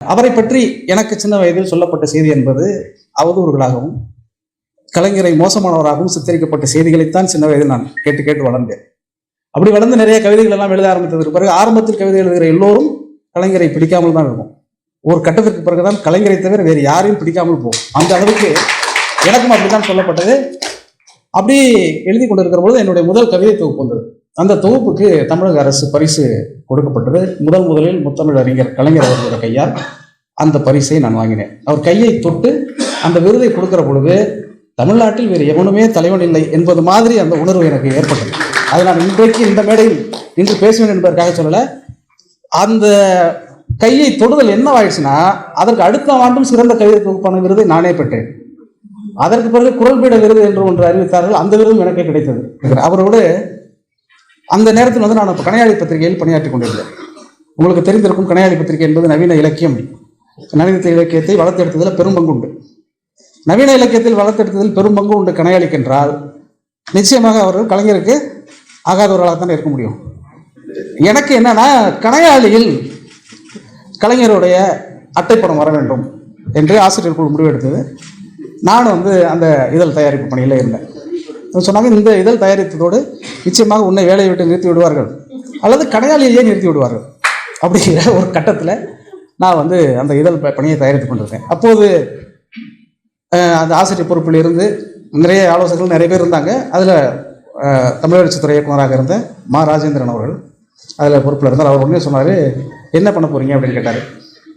அவரை பற்றி எனக்கு சின்ன வயதில் சொல்லப்பட்ட செய்தி என்பது அவதூறுகளாகவும் கலைஞரை மோசமானவராகவும் சித்தரிக்கப்பட்ட செய்திகளைத்தான் சின்ன வயதில் நான் கேட்டு கேட்டு வளர்ந்தேன். அப்படி வளர்ந்து நிறைய கவிதைகள் எல்லாம் எழுத ஆரம்பித்ததற்கு பிறகு ஆரம்பத்தில் கவிதை எழுதுகிற எல்லோரும் கலைஞரை பிடிக்காமல் தான் இருக்கும். ஒரு கட்டத்திற்கு பிறகுதான் கலைஞரை தவிர வேறு யாரையும் பிடிக்காமல் போகும். அந்த அளவுக்கு எனக்கும் அப்படித்தான் சொல்லப்பட்டது. அப்படி எழுதி கொண்டிருக்கிற பொழுது என்னுடைய முதல் கவிதை தொகுப்பு வந்தது. அந்த தொகுப்புக்கு தமிழக அரசு பரிசு கொடுக்கப்பட்டது. முதலில் முத்தமிழ் அறிஞர் கலைஞர் அவர்களுடைய கையால் அந்த பரிசை நான் வாங்கினேன். அவர் கையை தொட்டு அந்த விருதை கொடுக்கிற பொழுது தமிழ்நாட்டில் வேறு எவனுமே தலைவன் இல்லை என்பது மாதிரி அந்த உணர்வு எனக்கு ஏற்பட்டது. அதை நான் இன்றைக்கு இந்த மேடையில் இன்று பேசுவேன் என்பதற்காக சொல்லலை. அந்த கையை தொடுதல் என்னவாயிடுச்சுன்னா, அதற்கு அடுத்த ஆண்டும் சிறந்த கவிதை தொகுப்பான விருதை நானே பெற்றேன். அதற்கு பிறகு குரல்பீட விருது என்று ஒன்று அறிவித்தார்கள். அந்த விருதும் எனக்கு கிடைத்தது. அவரோடு அந்த நேரத்தில் நான் இப்போ கணையாழி பத்திரிகையில் பணியாற்றி கொண்டிருந்தேன். உங்களுக்கு தெரிந்திருக்கும், கணையாழி பத்திரிகை என்பது நவீன இலக்கியம், நவீன இலக்கியத்தை வளர்த்தெடுத்ததில் பெரும் பங்கு உண்டு. நவீன இலக்கியத்தில் வளர்த்தெடுத்ததில் பெரும் பங்கு உண்டு கணையாழிக்கு என்றால், நிச்சயமாக அவர்கள் கலைஞருக்கு ஆகாதவர்களாகத்தான் இருக்க முடியும். எனக்கு என்னன்னா, கணையாழியில் கலைஞருடைய அட்டைப்படம் வர வேண்டும் என்று ஆசிரியர் குழு முடிவெடுத்தது. நானும் அந்த இதழ் தயாரிப்பு பணியில் இருந்தேன். சொன்னாங்க, இந்த இதழ் தயாரித்ததோடு நிச்சயமாக உன்னை வேலையை விட்டு நிறுத்தி விடுவார்கள் அல்லது கணையாளிலேயே நிறுத்தி விடுவார்கள் அப்படிங்கிற ஒரு கட்டத்தில் நான் அந்த இதழ் பணியை தயாரித்து கொண்டிருக்கேன். அப்போது அந்த ஆசிரியர் பொறுப்பில் இருந்து நிறைய ஆலோசகர்கள் நிறைய பேர் இருந்தாங்க. அதில் தமிழரசுத்துறை இயக்குநராக இருந்த மா ராஜேந்திரன் அவர்கள் அதில் பொறுப்பில் இருந்தார். அவர் உடனே சொன்னார், என்ன பண்ண போகிறீங்க அப்படின்னு கேட்டார்.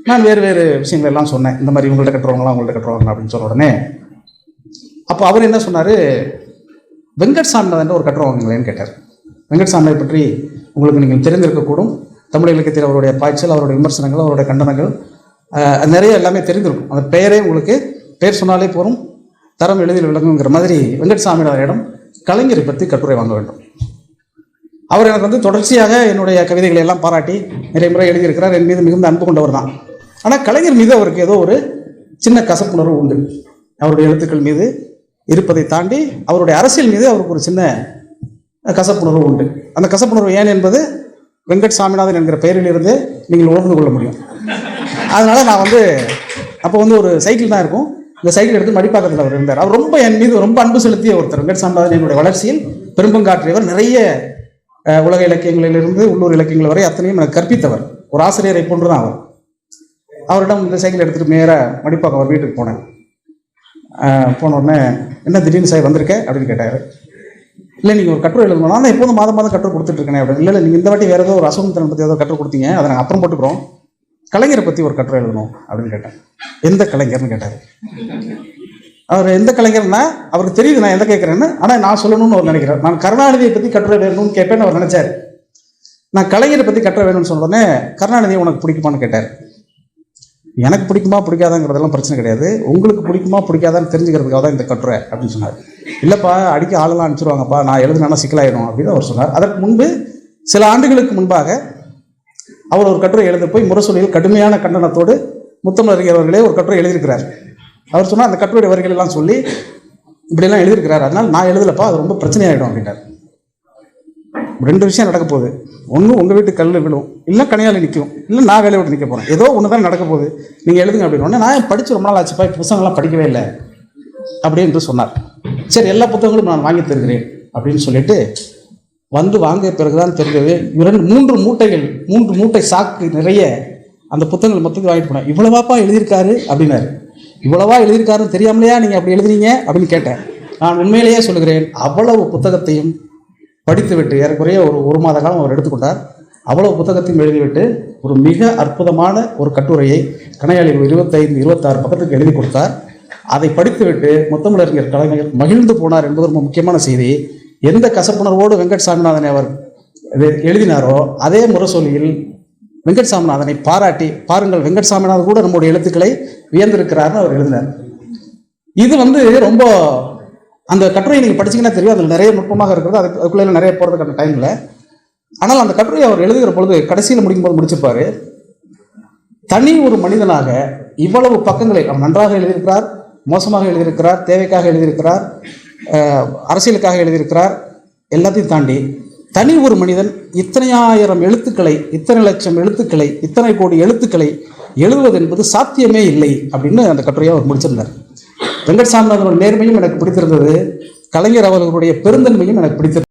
நான் வேறு விஷயங்கள் எல்லாம் சொன்னேன். இந்த மாதிரி உங்கள்கிட்ட கட்டுறவங்களாம் உங்கள்கிட்ட கட்டுறவங்க அப்படின்னு சொன்ன உடனே அப்போ அவர் என்ன சொன்னார், வெங்கட் சாமிநாதன் ஒரு கட்டுரை வாங்குங்களேன்னு கேட்டார். வெங்கட் சாமியை பற்றி உங்களுக்கு நீங்கள் தெரிந்திருக்கக்கூடும். தமிழ் இலக்கியத்தில் அவருடைய பாய்ச்சல், அவருடைய விமர்சனங்கள், அவருடைய கண்டனங்கள் நிறைய எல்லாமே தெரிந்திருக்கும். அந்த பெயரே உங்களுக்கு பேர் சொன்னாலே போகும், தரம் எளிதில் விளங்குங்கிற மாதிரி வெங்கட் சாமிநாதனிடம் கலைஞரை பற்றி கட்டுரை வாங்க வேண்டும். அவர் எனக்கு தொடர்ச்சியாக என்னுடைய கவிதைகளை எல்லாம் பாராட்டி நிறைய முறை எழுதியிருக்கிறார். என் மீது மிகுந்த அன்பு கொண்டவர் தான். ஆனால் கலைஞர் மீது அவருக்கு ஏதோ ஒரு சின்ன கசப்புணர்வு உண்டு. அவருடைய எழுத்துக்கள் மீது இருப்பதை தாண்டி அவருடைய அரசியல் மீது அவருக்கு ஒரு சின்ன கசப்புணர்வு உண்டு. அந்த கசப்புணர்வு ஏன் என்பது வெங்கட் சாமிநாதன் என்கிற பெயரில் இருந்து நீங்கள் உணர்ந்து கொள்ள முடியும். அதனால நான் அப்போ ஒரு சைக்கிள் தான் இருக்கும். இந்த சைக்கிள் எடுத்து மடிப்பாக்கத்தில் அவர் இருந்தார். அவர் ரொம்ப என் மீது ரொம்ப அன்பு செலுத்திய ஒருத்தர். வெங்கட் சாமிநாதன் என்னுடைய வளர்ச்சியில் பெரும்பங்காற்றியவர். நிறைய உலக இலக்கியங்களிலிருந்து உள்ளூர் இலக்கியங்கள் வரை அத்தனையும் எனக்கு கற்பித்தவர். ஒரு ஆசிரியரை போன்று தான் அவர். அவரிடம் இந்த சைக்கிள் எடுத்துகிட்டு நேராக மடிப்பாக்கம் அவர் வீட்டுக்கு போனேன். போன உடனே, என்ன திடீர்னு சார் வந்திருக்க அப்படின்னு கேட்டார். இல்லை, நீங்கள் ஒரு கட்டுரை எழுதணும். நான் எப்போதும் மாதம் கட்டுரை கொடுத்துட்ருக்கேன் அப்படின்னு. இல்லை, நீங்கள் இந்த வாட்டி வேறு ஏதோ ஒரு அசோகத்தனை பற்றி ஏதோ கட்டுரை கொடுத்தீங்க, அதை நாங்கள் அப்புறம் போட்டுக்கிறோம், கலைஞரை பற்றி ஒரு கட்டுரை எழுதணும் அப்படின்னு கேட்டேன். எந்த கலைஞர்னு கேட்டார். அவர் எந்த கலைஞர்னா அவருக்கு தெரியுது நான் எந்த கேட்குறேன்னு. ஆனால் நான் சொல்லணும்னு அவர் நினைக்கிறார். நான் கருணாநிதியை பற்றி கட்டுரை வேணும்னு கேட்பேன்னு அவர் நினைச்சார். நான் கலைஞரை பற்றி கட்டுரை வேணும்னு சொன்ன உடனே, கருணாநிதியை உனக்கு பிடிக்குமான்னு கேட்டார். எனக்கு பிடிக்குமா பிடிக்காதாங்கிறதெல்லாம் பிரச்சனை கிடையாது, உங்களுக்கு பிடிக்குமா பிடிக்காதான்னு தெரிஞ்சுக்கிறதுக்காக தான் இந்த கட்டுரை அப்படின்னு சொன்னார். இல்லைப்பா, அடிக்க ஆளெல்லாம் அனுப்பிச்சிருவாங்கப்பா, நான் எழுதுனா சிக்கலாயிடும் அப்படின்னு அவர் சொன்னார். அதற்கு முன்பு சில ஆண்டுகளுக்கு முன்பாக அவர் ஒரு கட்டுரை எழுத போய் முரசொலியில் கடுமையான கண்டனத்தோடு முத்தமிழ் அறிஞர் அவர்களே ஒரு கட்டுரை எழுதியிருக்கிறார். அவர் சொன்னால் அந்த கட்டுரை வரிகள் எல்லாம் சொல்லி இப்படியெல்லாம் எழுதியிருக்கிறார், அதனால் நான் எழுதலப்பா, அது ரொம்ப பிரச்சனையாயிடும் அப்படின்ட்டார். ரெண்டு விஷயம் நடக்க போகுது. ஒன்று, உங்கள் வீட்டு கல் விழும், இல்லை கணையால் நிற்கும், இல்லை நான் வேலையை விட்டு நிற்க போகிறேன். ஏதோ ஒன்று தான் நடக்க போகுது, நீங்கள் எழுதுங்க அப்படின்னு. நான் படித்து ரொம்ப நாள் ஆச்சுப்பா, புத்தகங்கள்லாம் படிக்கவே இல்லை அப்படின்னு சொன்னார். சரி, எல்லா புத்தகங்களும் நான் வாங்கி தருகிறேன் அப்படின்னு சொல்லிட்டு வாங்கிய பிறகுதான் தெரிஞ்சது, 3 மூட்டை சாக்கு நிறைய அந்த புத்தகங்கள் மொத்தத்தில் வாங்கிட்டு போனேன். இவ்வளவாப்பா எழுதியிருக்காரு அப்படின்னாரு. இவ்வளவா எழுதியிருக்காருன்னு தெரியாமலையா நீங்கள் அப்படி எழுதுனீங்க அப்படின்னு கேட்டேன். நான் உண்மையிலேயே சொல்லுகிறேன், அவ்வளவு புத்தகத்தையும் படித்துவிட்டு ஏறக்குறைய ஒரு மாத காலம் அவர் எடுத்துக்கொண்டார். அவ்வளவு புத்தகத்தையும் எழுதிவிட்டு ஒரு மிக அற்புதமான ஒரு கட்டுரையை கணையாளில் 25-26 பக்கத்துக்கு எழுதி கொடுத்தார். அதை படித்துவிட்டு முத்தமிழறிஞர் கலைஞர் மகிழ்ந்து போனார் என்பது ரொம்ப முக்கியமான செய்தி. எந்த கசப்புணர்வோடு வெங்கட் சாமிநாதனை அவர் எழுதினாரோ அதே முரசொலியில் வெங்கட் சாமிநாதனை பாராட்டி, பாருங்கள் வெங்கட் சாமிநாதன் கூட நம்முடைய எழுத்துக்களை வியந்திருக்கிறார்னு அவர் எழுதினார். இது ரொம்ப அந்த கட்டுரையை நீங்கள் படிச்சிங்கன்னா தெரியும், அதில் நிறைய நுட்பமாக இருக்கிறது. அதுக்குள்ளே நிறைய போகிறதுக்கான டைம் இல்லை. ஆனால் அந்த கட்டுரையை அவர் எழுதுகிற பொழுது கடைசியில் முடிக்கும்போது முடிச்சிருப்பார், தனி ஒரு மனிதனாக இவ்வளவு பக்கங்களை அவர் நன்றாக எழுதியிருக்கிறார், மோசமாக எழுதியிருக்கிறார், தேவைக்காக எழுதியிருக்கிறார், அரசியலுக்காக எழுதியிருக்கிறார். எல்லாத்தையும் தாண்டி தனி ஒரு மனிதன் இத்தனை ஆயிரம் எழுத்துக்களை, இத்தனை லட்சம் எழுத்துக்களை, இத்தனை கோடி எழுத்துக்களை எழுதுவது என்பது சாத்தியமே இல்லை அப்படின்னு அந்த கட்டுரையை அவர் முடிச்சிருந்தார். வெங்கட்சாமி அவர்களுடைய நேர்மையும் எனக்கு பிடித்திருந்தது, கலைஞர் அவர்களுடைய பெருந்தன்மையும் எனக்கு பிடித்திருந்தது.